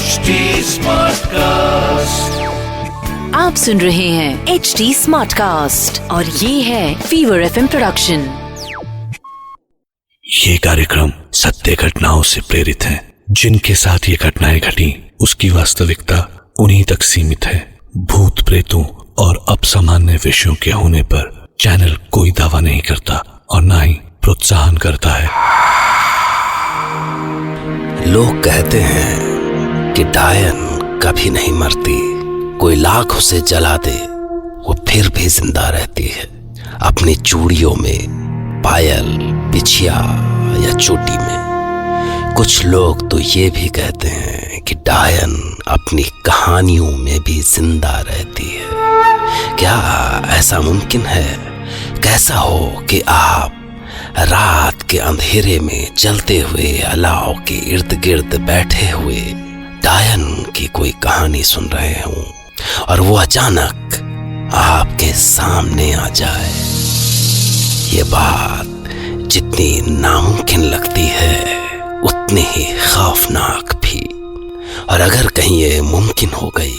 HD Smartcast. आप सुन रहे हैं HD Smartcast और ये है फीवर FM प्रोडक्शन। ये कार्यक्रम सत्य घटनाओं से प्रेरित है। जिनके साथ ये घटनाएं घटी उसकी वास्तविकता उन्हीं तक सीमित है। भूत प्रेतों और असामान्य विषयों के होने पर चैनल कोई दावा नहीं करता और ना ही प्रोत्साहन करता है। लोग कहते हैं कि डायन कभी नहीं मरती, कोई लाख उसे जला दे वो फिर भी जिंदा रहती है। अपनी चूड़ियों में, पायल, बिछिया या चोटी में। कुछ लोग तो ये भी कहते हैं कि डायन अपनी कहानियों में भी जिंदा रहती है। क्या ऐसा मुमकिन है? कैसा हो कि आप रात के अंधेरे में जलते हुए अलाव के इर्द गिर्द बैठे हुए डायन की कोई कहानी सुन रहे हों और वो अचानक आपके सामने आ जाए। ये बात जितनी नामुमकिन लगती है उतनी ही खौफनाक भी। और अगर कहीं ये मुमकिन हो गई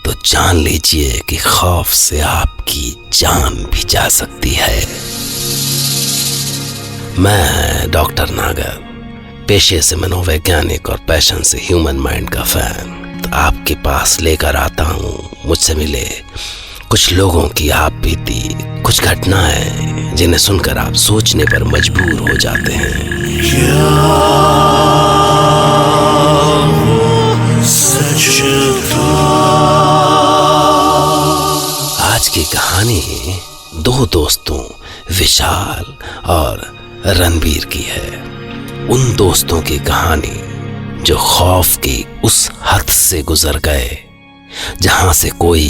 तो जान लीजिए कि खौफ से आपकी जान भी जा सकती है। मैं डॉक्टर नागर, पेशे से मनोवैज्ञानिक और पैशन से ह्यूमन माइंड का फैन, तो आपके पास लेकर आता हूँ मुझसे मिले कुछ लोगों की आप बीती कुछ घटनाएं जिन्हें सुनकर आप सोचने पर मजबूर हो जाते हैं। आज की कहानी दो दोस्तों विशाल और रणबीर की है। उन दोस्तों की कहानी जो खौफ की उस हद से गुजर गए जहां से कोई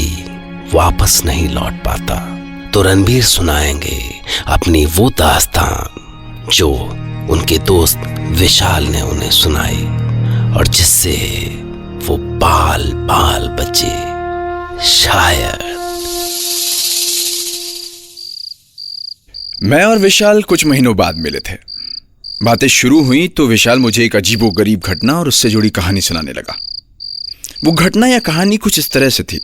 वापस नहीं लौट पाता। तो रणबीर सुनाएंगे अपनी वो दास्तान जो उनके दोस्त विशाल ने उन्हें सुनाई और जिससे वो बाल बाल बचे। शायद मैं और विशाल कुछ महीनों बाद मिले थे। बातें शुरू हुई तो विशाल मुझे एक अजीबोगरीब घटना और उससे जुड़ी कहानी सुनाने लगा। वो घटना या कहानी कुछ इस तरह से थी।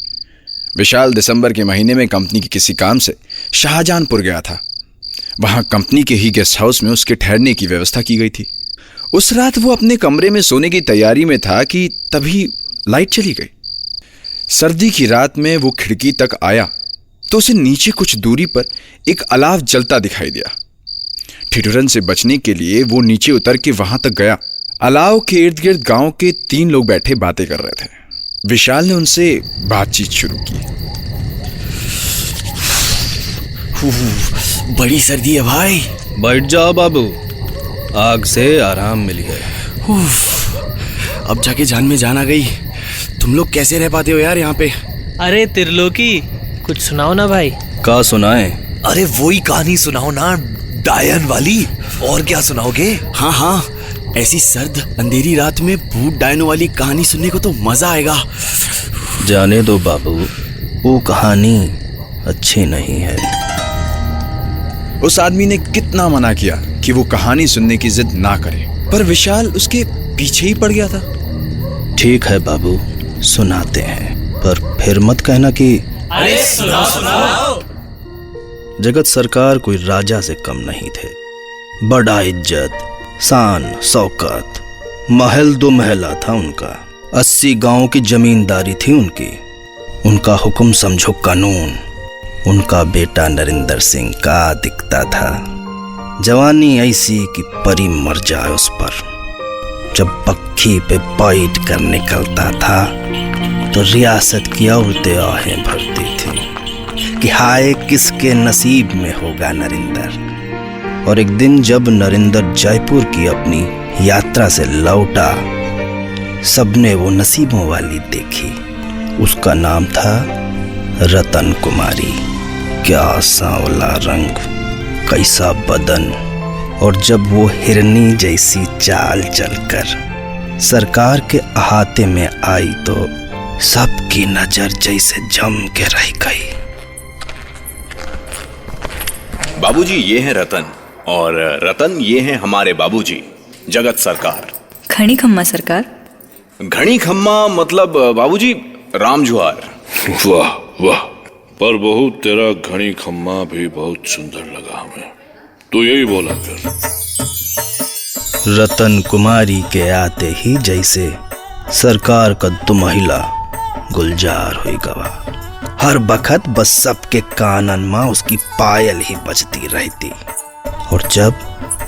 विशाल दिसंबर के महीने में कंपनी के किसी काम से शाहजहांपुर गया था। वहां कंपनी के ही गेस्ट हाउस में उसके ठहरने की व्यवस्था की गई थी। उस रात वो अपने कमरे में सोने की तैयारी में था कि तभी लाइट चली गई। सर्दी की रात में वो खिड़की तक आया तो उसे नीचे कुछ दूरी पर एक अलाव जलता दिखाई दिया। ठिठुरन से बचने के लिए वो नीचे उतर के वहां तक गया। अलाव के इर्द गिर्द गांव के 3 लोग बैठे बातें कर रहे थे। विशाल ने उनसे बातचीत शुरू की। बड़ी सर्दी है भाई। बैठ जाओ बाबू, आग से आराम मिल गया। अब जाके जान में जान आ गई। तुम लोग कैसे रह पाते हो यार यहाँ पे? अरे त्रिलोकी, कुछ सुनाओ ना भाई। क्या सुनाए? अरे वही कहानी सुनाओ ना, डायन वाली। और क्या सुनाओगे? हाँ, ऐसी सर्द अंधेरी रात में भूत डायनों वाली कहानी सुनने को तो मजा आएगा। जाने दो बाबू, वो कहानी अच्छी नहीं है। उस आदमी ने कितना मना किया कि वो कहानी सुनने की जिद ना करे, पर विशाल उसके पीछे ही पड़ गया था। ठीक है बाबू, सुनाते हैं, पर फिर मत कहना कि अरे सुनाओ। जगत सरकार कोई राजा से कम नहीं थे। बड़ा इज्जत, शान, शौकत, महल 2 महला था उनका। 80 गांव की जमींदारी थी उनकी। उनका हुक्म समझो कानून। उनका बेटा नरेंद्र सिंह का दिखता था। जवानी ऐसी कि परी मर जाए उस पर। जब पक्की पे बैठ कर निकलता था तो रियासत की औरतें आहें भरती थी कि हाय किसके नसीब में होगा नरेंद्र। और एक दिन जब नरेंद्र जयपुर की अपनी यात्रा से लौटा, सबने वो नसीबों वाली देखी। उसका नाम था रतन कुमारी। क्या सांवला रंग, कैसा बदन, और जब वो हिरनी जैसी चाल चलकर सरकार के अहाते में आई तो सबकी नजर जैसे जम के रह गई। बाबूजी, ये है रतन, और रतन ये है हमारे बाबूजी जगत सरकार। खड़ी खम्मा सरकार। घड़ी खम्मा मतलब बाबूजी राम जुहार। वाह वाह, पर बहू तेरा घड़ी खम्मा भी बहुत सुंदर लगा हमें। तू यही बोला कर। रतन कुमारी के आते ही जैसे सरकार का दुमहिला गुलजार हुई गवा। हर बखत बस सबके कानन में उसकी पायल ही बजती रहती, और जब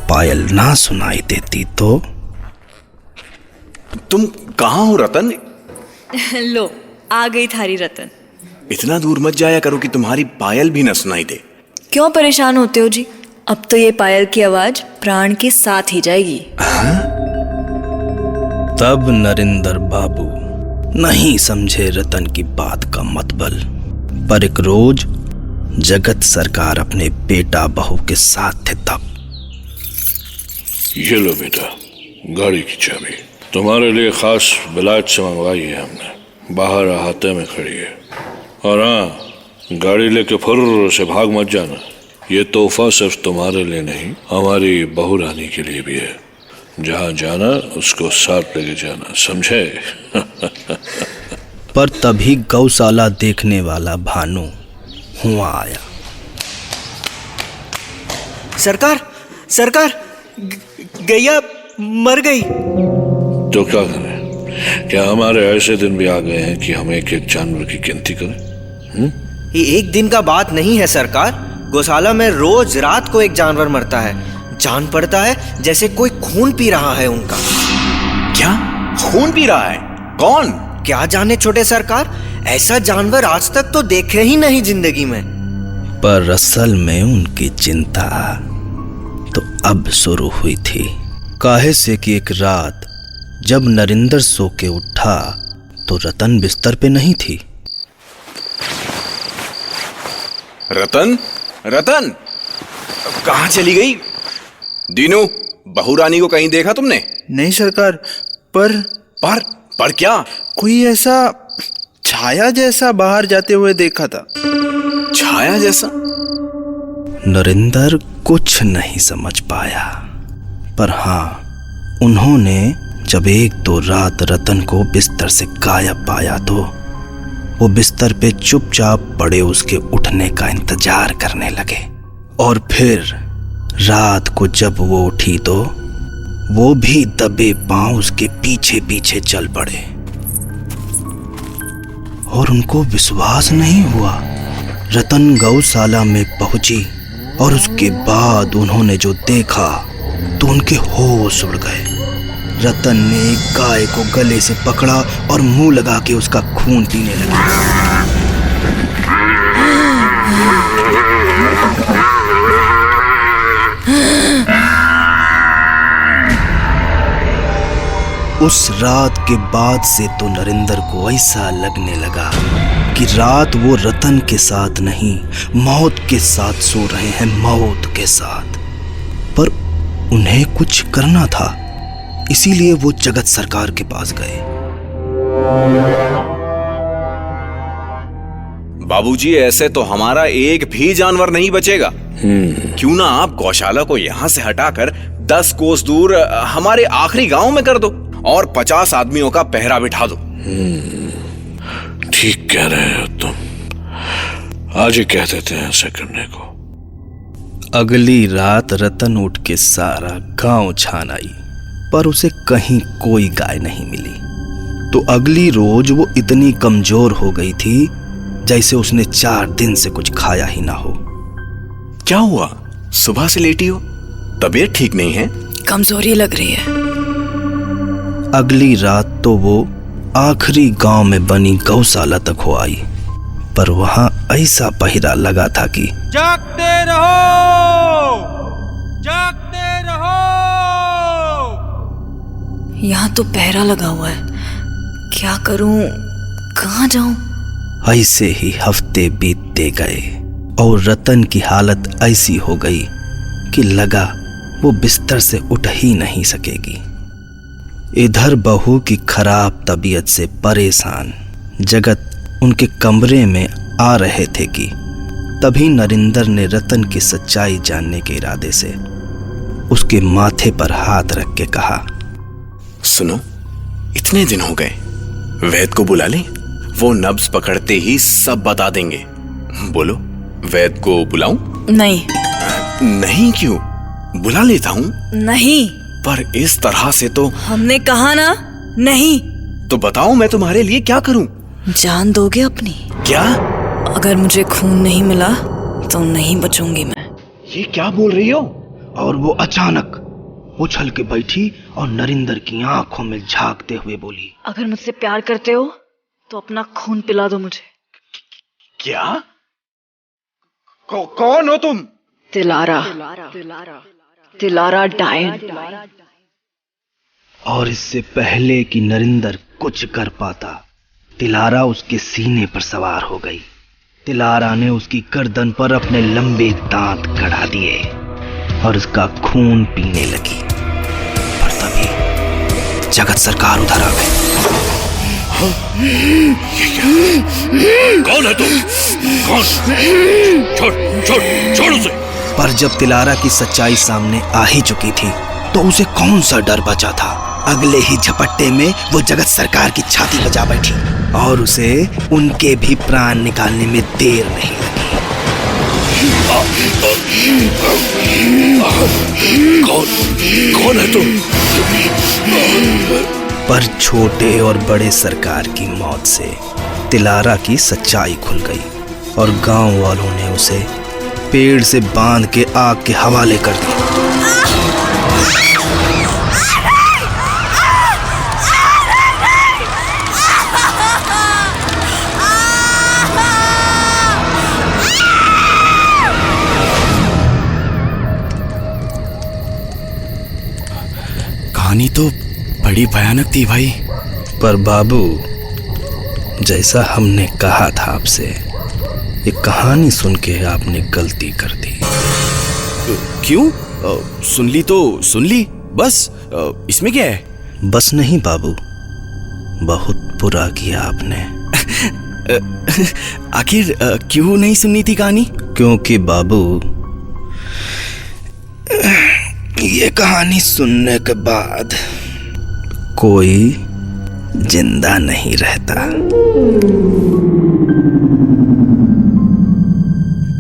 पायल ना सुनाई देती तो तुम कहाँ हो रतन? लो आ गई थारी रतन। इतना दूर मत जाया करो कि तुम्हारी पायल भी न सुनाई दे। क्यों परेशान होते हो जी? अब तो ये पायल की आवाज प्राण के साथ ही जाएगी। तब नरेंद्र बाबू नहीं समझे रतन की बात का मतबल। पर एक रोज जगत सरकार अपने बेटा बहू के साथ थे तब। ये लो बेटा गाड़ी की चाबी, तुम्हारे लिए खास विलायत से मंगवाई है हमने, बाहर अहाते में खड़ी है। और हाँ, गाड़ी लेके फुर्र से भाग मत जाना। ये तोहफा सिर्फ तुम्हारे लिए नहीं, हमारी बहू रानी के लिए भी है। जहाँ जाना उसको साथ लेके जाना, समझे? पर तभी गौशाला देखने वाला भानु हुआ आया। सरकार सरकार, गैया मर गई। तो क्या करें? क्या हमारे ऐसे दिन भी आ गए हैं कि हम एक एक जानवर की गिनती करें? ये एक दिन का बात नहीं है सरकार। गौशाला में रोज रात को एक जानवर मरता है। जान पड़ता है जैसे कोई खून पी रहा है उनका। क्या खून पी रहा है? कौन? क्या जाने छोटे सरकार, ऐसा जानवर आज तक तो देखे ही नहीं जिंदगी में। पर असल में उनकी चिंता तो अब शुरू हुई थी। काहे से कि एक रात जब नरेंद्र सो के उठा तो रतन बिस्तर पे नहीं थी। रतन? रतन कहाँ चली गई? दीनू, बहू रानी को कहीं देखा तुमने? नहीं सरकार, पर क्या? कोई ऐसा छाया जैसा बाहर जाते हुए देखा था। छाया जैसा? नरेंद्र कुछ नहीं समझ पाया। पर हाँ, उन्होंने जब एक दो रात रतन को बिस्तर से गायब पाया तो वो बिस्तर पे चुपचाप पड़े उसके उठने का इंतजार करने लगे। और फिर रात को जब वो उठी तो वो भी दबे पांव उसके पीछे पीछे चल पड़े। और उनको विश्वास नहीं हुआ। रतन गौशाला में पहुंची और उसके बाद उन्होंने जो देखा तो उनके होश उड़ गए। रतन ने एक गाय को गले से पकड़ा और मुंह लगा के उसका खून पीने लगा। उस रात के बाद से तो नरेंद्र को ऐसा लगने लगा कि रात वो रतन के साथ नहीं, मौत के साथ सो रहे हैं, मौत के साथ। पर उन्हें कुछ करना था, इसीलिए वो जगत सरकार के पास गए। बाबूजी, ऐसे तो हमारा एक भी जानवर नहीं बचेगा। क्यों ना आप गौशाला को यहाँ से हटाकर 10 कोस दूर हमारे आखिरी गांव में कर दो और 50 आदमियों का पहरा बिठा दो। ठीक कह रहे हो तुम। आज ही कह देते हैं ऐसा करने को। अगली रात रतन उठ के सारा गांव छान आई, पर उसे कहीं कोई गाय नहीं मिली। तो अगली रोज वो इतनी कमजोर हो गई थी जैसे उसने 4 दिन से कुछ खाया ही ना हो। क्या हुआ? सुबह से लेटी हो? तबीयत ठीक नहीं है? कमजोरी लग रही है। अगली रात तो वो आखिरी गांव में बनी गौशाला तक हो आई, पर वहां ऐसा पहरा लगा था कि जागते रहो, जागते रहो। यहाँ तो पहरा लगा हुआ है, क्या करूं, कहाँ जाऊं? ऐसे ही हफ्ते बीतते गए और रतन की हालत ऐसी हो गई कि लगा वो बिस्तर से उठ ही नहीं सकेगी। इधर बहू की खराब तबीयत से परेशान जगत उनके कमरे में आ रहे थे कि तभी नरेंद्र ने रतन की सच्चाई जानने के इरादे से उसके माथे पर हाथ रख के कहा, सुनो, इतने दिन हो गए, वैद को बुला लें, वो नब्ज पकड़ते ही सब बता देंगे। बोलो, वैद को बुलाऊं? नहीं। नहीं क्यों? बुला लेता हूँ। नहीं। पर इस तरह से तो। हमने कहा ना, नहीं। तो बताओ मैं तुम्हारे लिए क्या करूं? जान दोगे अपनी? क्या? अगर मुझे खून नहीं मिला तो नहीं बचूंगी मैं। ये क्या बोल रही हो? और वो अचानक उछल के बैठी और नरिंदर की आंखों में झांकते हुए बोली, अगर मुझसे प्यार करते हो तो अपना खून पिला दो मुझे। क्या? कौन हो तुम? तिलारा। तिलारा डायन। और इससे पहले कि नरिंदर कुछ कर पाता, तिलारा उसके सीने पर सवार हो गई। तिलारा ने उसकी गर्दन पर अपने लंबे दांत गड़ा दिए और उसका खून पीने लगी। पर तभी जगत सरकार उधर आ गए। कौन है तुम? कौन? छोड़ उसे। पर जब तिलारा की सच्चाई सामने आ ही चुकी थी तो उसे कौन सा डर बचा था। अगले ही झपट्टे में वो जगत सरकार की छाती बजा बैठी और उसे उनके भी प्राण निकालने में देर नहीं लगी। कौन है तुम? पर छोटे और बड़े सरकार की मौत से तिलारा की सच्चाई खुल गई और गांव वालों ने उसे पेड़ से बांध के आग के हवाले कर दिया। कहानी तो बड़ी भयानक थी भाई। पर बाबू, जैसा हमने कहा था आपसे, ये कहानी सुन के आपने गलती कर दी। क्यों? सुन ली तो सुन ली, बस। इसमें क्या है? बस नहीं बाबू, बहुत बुरा किया आपने। आखिर क्यों नहीं सुननी थी कहानी? क्योंकि बाबू, ये कहानी सुनने के बाद कोई जिंदा नहीं रहता।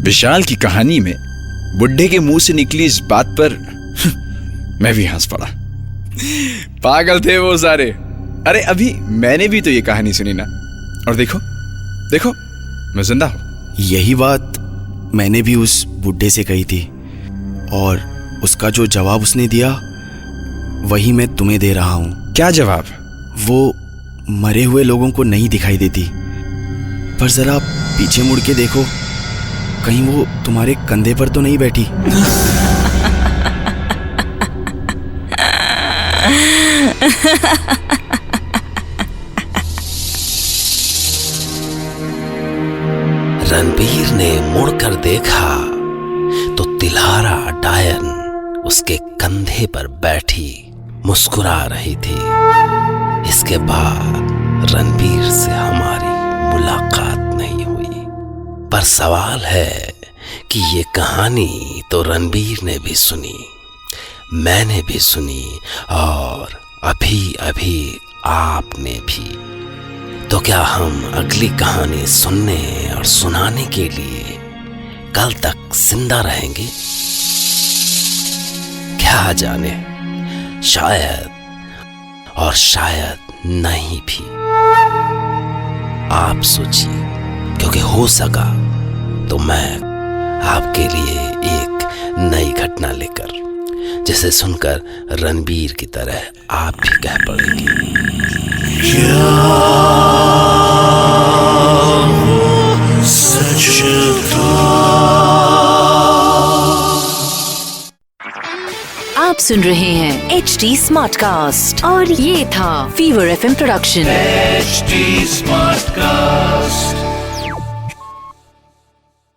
विशाल की कहानी में बुड्ढे के मुंह से निकली इस बात पर मैं भी हंस पड़ा। पागल थे वो सारे। अरे अभी मैंने भी तो ये कहानी सुनी ना, और देखो देखो मैं जिंदा हूं। यही बात मैंने भी उस बुड्ढे से कही थी और उसका जो जवाब उसने दिया वही मैं तुम्हें दे रहा हूं। क्या जवाब? वो मरे हुए लोगों को नहीं दिखाई देती, पर जरा पीछे मुड़ के देखो, कहीं वो तुम्हारे कंधे पर तो नहीं बैठी। रणबीर ने मुड़कर देखा तो तिलारा डायन उसके कंधे पर बैठी मुस्कुरा रही थी। इसके बाद रणबीर से हमारी मुलाकात नहीं हुई। पर सवाल है कि ये कहानी तो रणबीर ने भी सुनी, मैंने भी सुनी और अभी अभी आपने भी। तो क्या हम अगली कहानी सुनने और सुनाने के लिए कल तक जिंदा रहेंगे? क्या जाने, शायद और शायद नहीं भी। आप सोचिए, क्योंकि हो सका तो मैं आपके लिए एक नई घटना लेकर, जिसे सुनकर रणबीर की तरह आप भी कह पड़ेंगे, आप सुन रहे हैं HD स्मार्ट कास्ट और ये था fever FM production. HD smart cast.